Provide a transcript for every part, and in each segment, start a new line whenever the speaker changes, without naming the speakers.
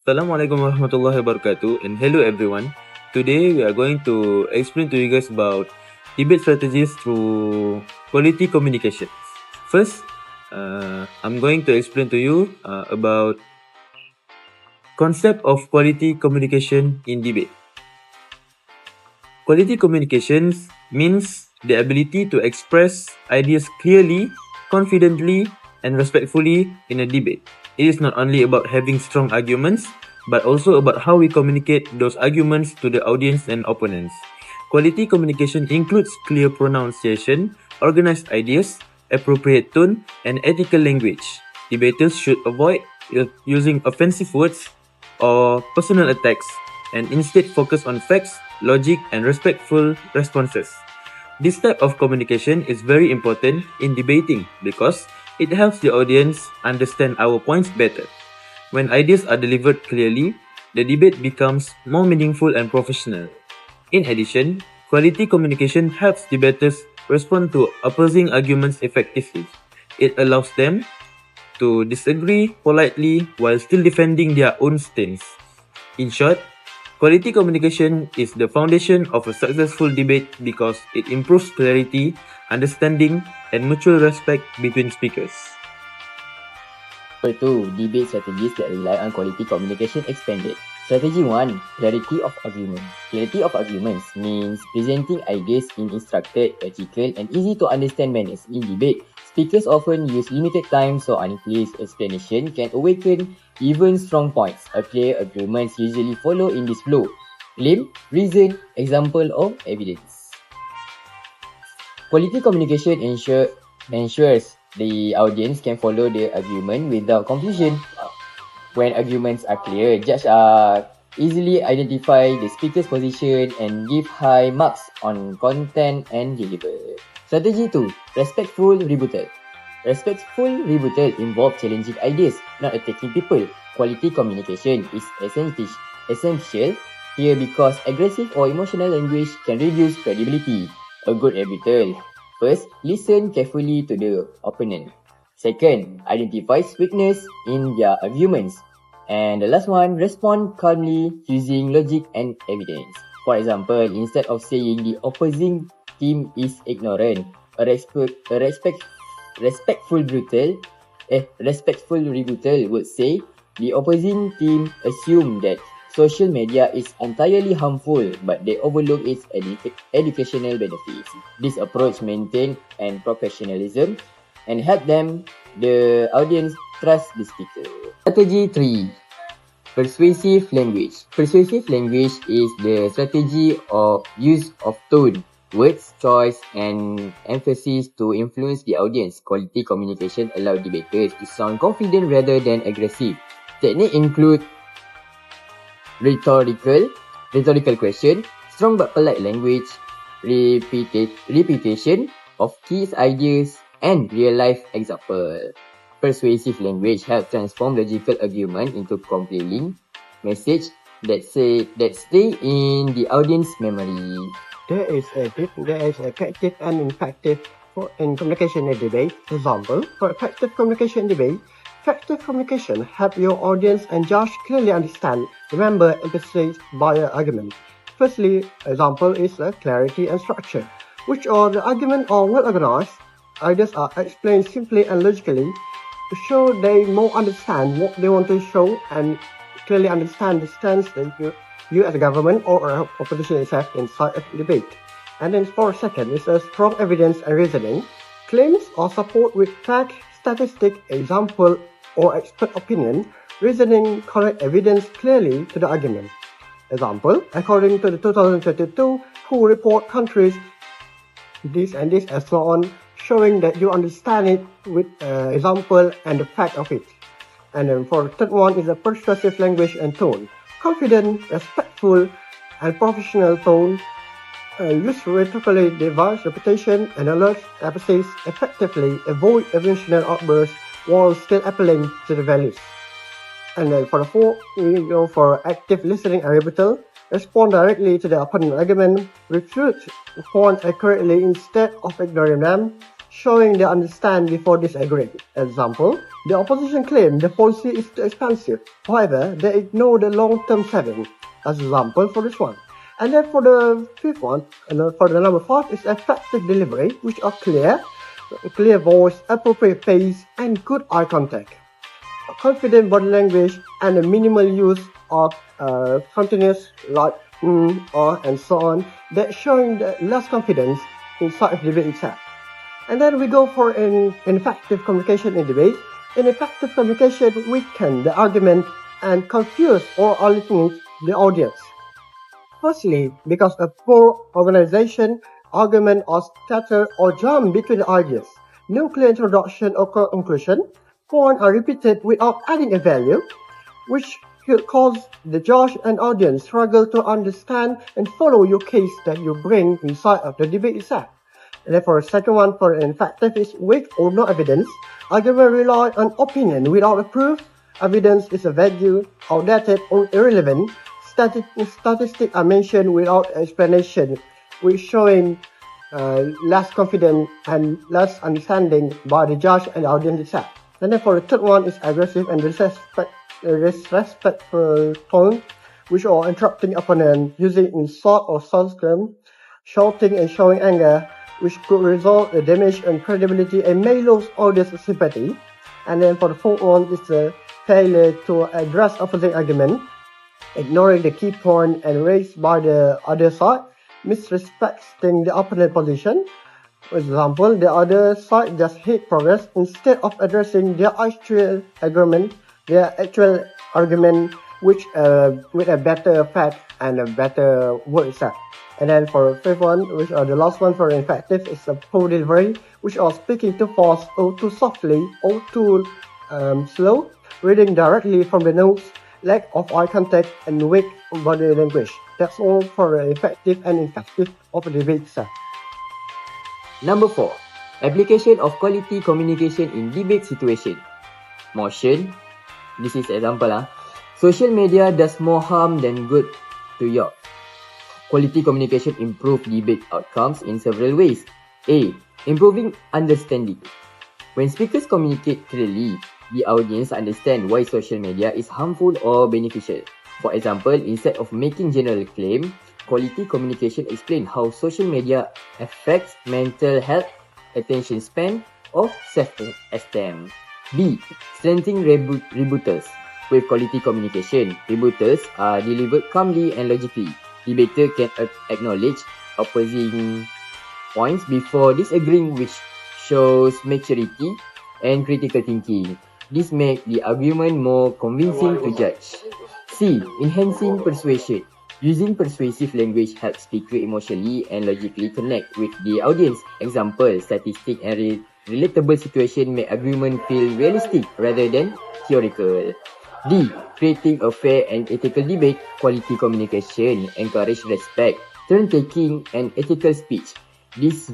Assalamualaikum warahmatullahi wabarakatuh, and hello everyone. Today we are going to explain to you guys about debate strategies through quality communication. First, I'm going to explain to you about concept of quality communication in debate. Quality communications means the ability to express ideas clearly, confidently, and respectfully in a debate. It is not only about having strong arguments, but also about how we communicate those arguments to the audience and opponents. Quality communication includes clear pronunciation, organized ideas, appropriate tone, and ethical language. Debaters should avoid using offensive words or personal attacks and instead focus on facts, logic, and respectful responses. This type of communication is very important in debating because it helps the audience understand our points better. When ideas are delivered clearly, the debate becomes more meaningful and professional. In addition, quality communication helps debaters respond to opposing arguments effectively. It allows them to disagree politely while still defending their own stance. In short, quality communication is the foundation of a successful debate because it improves clarity, understanding, and mutual respect between speakers.
Number 2, debate strategies that rely on quality communication expanded. Strategy 1, clarity of argument. Clarity of arguments means presenting ideas in instructed, logical, and easy to understand manners. In debate, speakers often use limited time, so unpleased explanation can awaken even strong points. A clear agreements usually follow in this flow: claim, reason, example, or evidence. Quality communication ensures the audience can follow the argument without confusion. When arguments are clear, judges easily identify the speaker's position and give high marks on content and deliver. Strategy 2, respectful rebuttal. Respectful rebuttal involves challenging ideas, not attacking people. Quality communication is essential here because aggressive or emotional language can reduce credibility. A good rebuttal: first, listen carefully to the opponent. Second, identifies weakness in their arguments. And the last one, respond calmly using logic and evidence. For example, instead of saying the opposing team is ignorant, a respectful rebuttal would say the opposing team assume that social media is entirely harmful, but they overlook its educational benefits. This approach maintains and professionalism and help the audience trust the speaker. Strategy 3, persuasive language. Persuasive language is the strategy of use of tone, words, choice, and emphasis to influence the audience. Quality communication allows debaters to sound confident rather than aggressive. Techniques include rhetorical question, strong but polite language, repetition of key ideas, and real-life example. Persuasive language helps transform logical argument into compelling message that stay in the audience memory.
There is effective and effective in communication in debate. Example, for effective communication in debate, effective communication help your audience and judge clearly understand, remember, emphasize via argument. Firstly, example is clarity and structure, which are the argument are well organized. Ideas are explained simply and logically to show they more understand what they want to show and clearly understand the stance that you as a government or opposition is have inside a debate. And then for second is a strong evidence and reasoning. Claims or support with fact, statistic, example, or expert opinion. Reasoning correct evidence clearly to the argument. Example, according to the 2022 WHO report countries, this and this and so on, showing that you understand it with example and the fact of it. And then for the third one is a persuasive language and tone. Confident, respectful, and professional tone. Use rhetorically device repetition and alert emphasis effectively. Avoid emotional outbursts while still appealing to the values. And then for the fourth, we go for active listening and rebuttal. Respond directly to the opponent's argument. Refute points accurately instead of ignoring them. showing they understand before disagreeing. Example, the opposition claim the policy is too expensive. However, they ignore the long-term saving. As example for this one. And then for the fifth one, for the number 5 is effective delivery, which are clear voice, appropriate pace, and good eye contact. Confident body language and a minimal use of continuous like and so on, that showing the less confidence inside of debate itself. And then we go for an effective communication in debate. In effective communication, weaken the argument and confuse or alienate the audience. Firstly, because of poor organization, argument are scattered or jump between the ideas. No clear introduction or conclusion. Points are repeated without adding a value, which could cause the judge and audience struggle to understand and follow your case that you bring inside of the debate itself. And then for the second one, for effective is weak or no evidence. Argument rely on opinion without a proof. Evidence is a vague, outdated, or irrelevant. Statistics are mentioned without explanation, which showing less confidence and less understanding by the judge and the audience itself. And then for the third one is aggressive and disrespectful tone, which are interrupting opponent, using insult or sarcasm, shouting and showing anger, which could result in damage and credibility and may lose audience sympathy. And then for the fourth one is the failure to address opposing argument, ignoring the key point and raised by the other side, misrespecting the opponent position. For example, the other side just hate progress instead of addressing their actual argument, which with a better fact and a better word itself. And then for the fifth one, which are the last one for effective, is a poor delivery, which are speaking too fast or too softly or too slow, reading directly from the notes, lack of eye contact, and weak body language. That's all for the effective and effective of the debate itself.
Number 4. Application of quality communication in debate situation. Motion. This is example. Social media does more harm than good to you. Quality communication improve debate outcomes in several ways. A. Improving understanding. When speakers communicate clearly, the audience understand why social media is harmful or beneficial. For example, instead of making general claim, quality communication explain how social media affects mental health, attention span, or self-esteem. B. Strengthening rebuttals. With quality communication, rebuttals are delivered calmly and logically. Debater can acknowledge opposing points before disagreeing, which shows maturity and critical thinking. This makes the argument more convincing to judge. C. Enhancing persuasion. Using persuasive language helps speaker emotionally and logically connect with the audience. Example, statistic and relatable situation make argument feel realistic rather than theoretical. D. Creating a fair and ethical debate. Quality communication encourage respect, turn-taking, and ethical speech. This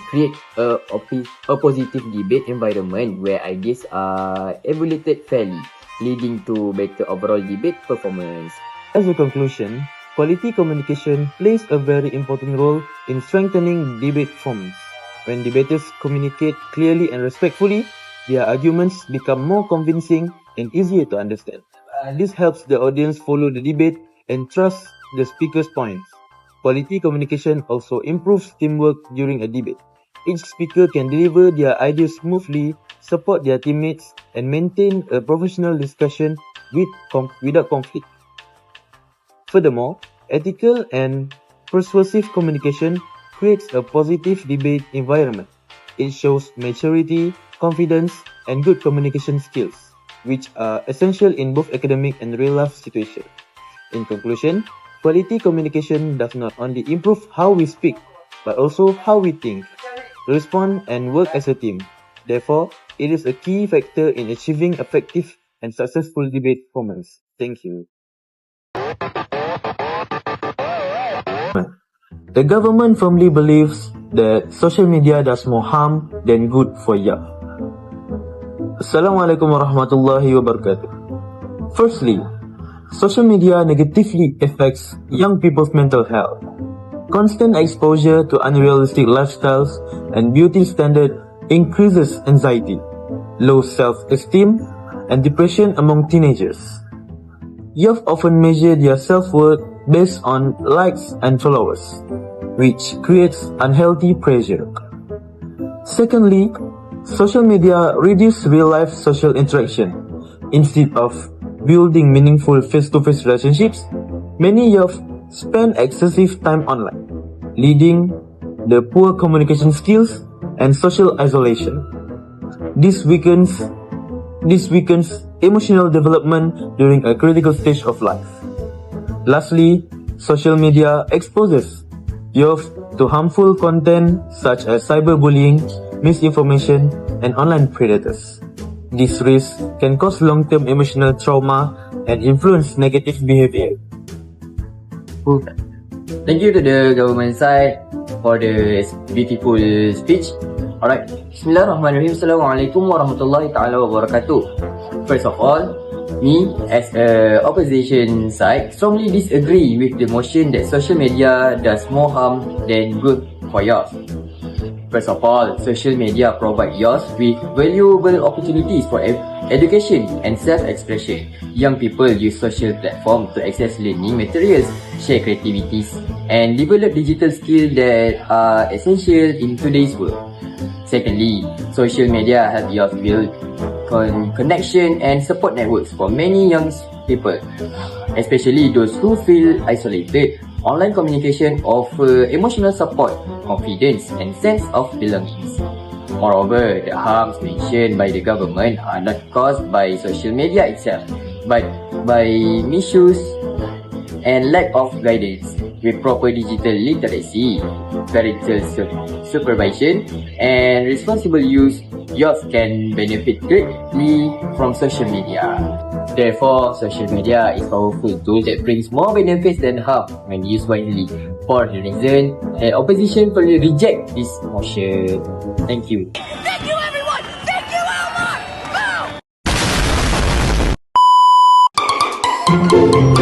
creates a positive debate environment where ideas are evaluated fairly, leading to better overall debate performance.
As a conclusion, quality communication plays a very important role in strengthening debate forms. When debaters communicate clearly and respectfully, their arguments become more convincing and easier to understand. This helps the audience follow the debate and trust the speaker's points. Quality communication also improves teamwork during a debate. Each speaker can deliver their ideas smoothly, support their teammates, and maintain a professional discussion without conflict. Furthermore, ethical and persuasive communication creates a positive debate environment. It shows maturity, confidence, and good communication skills, which are essential in both academic and real-life situations. In conclusion, quality communication does not only improve how we speak, but also how we think, respond, and work as a team. Therefore, it is a key factor in achieving effective and successful debate performance. Thank you. The government firmly believes that social media does more harm than good for you. Assalamualaikum warahmatullahi wabarakatuh. Firstly, social media negatively affects young people's mental health. Constant exposure to unrealistic lifestyles and beauty standards increases anxiety, low self-esteem, and depression among teenagers. Youth often measure their self-worth based on likes and followers, which creates unhealthy pressure. Secondly, social media reduces real-life social interaction. Instead of building meaningful face-to-face relationships, many youth spend excessive time online, leading to poor communication skills and social isolation. This weakens emotional development during a critical stage of life. Lastly, social media exposes youth to harmful content such as cyberbullying, misinformation, and online predators. These risks can cause long-term emotional trauma and influence negative behavior.
Thank you to the government side for the beautiful speech. Alright, Bismillahirrahmanirrahim. Assalamualaikum warahmatullahi ta'ala wabarakatuh. First of all, me as a opposition side strongly disagree with the motion that social media does more harm than good for youth. First of all, social media provide youth with valuable opportunities for education and self-expression. Young people use social platforms to access learning materials, share creativities, and develop digital skills that are essential in today's world. Secondly, social media help youth build connection and support networks for many young people, especially those who feel isolated. Online communication offers emotional support, confidence, and sense of belonging. Moreover, the harms mentioned by the government are not caused by social media itself, but by misuse and lack of guidance. With proper digital literacy, parental supervision, and responsible use, youth can benefit greatly from social media. Therefore, social media is a powerful tool that brings more benefits than harm when used wisely. For the reason that opposition fully reject this motion. Thank you.
Thank you, everyone! Thank you, Elmar! Boom!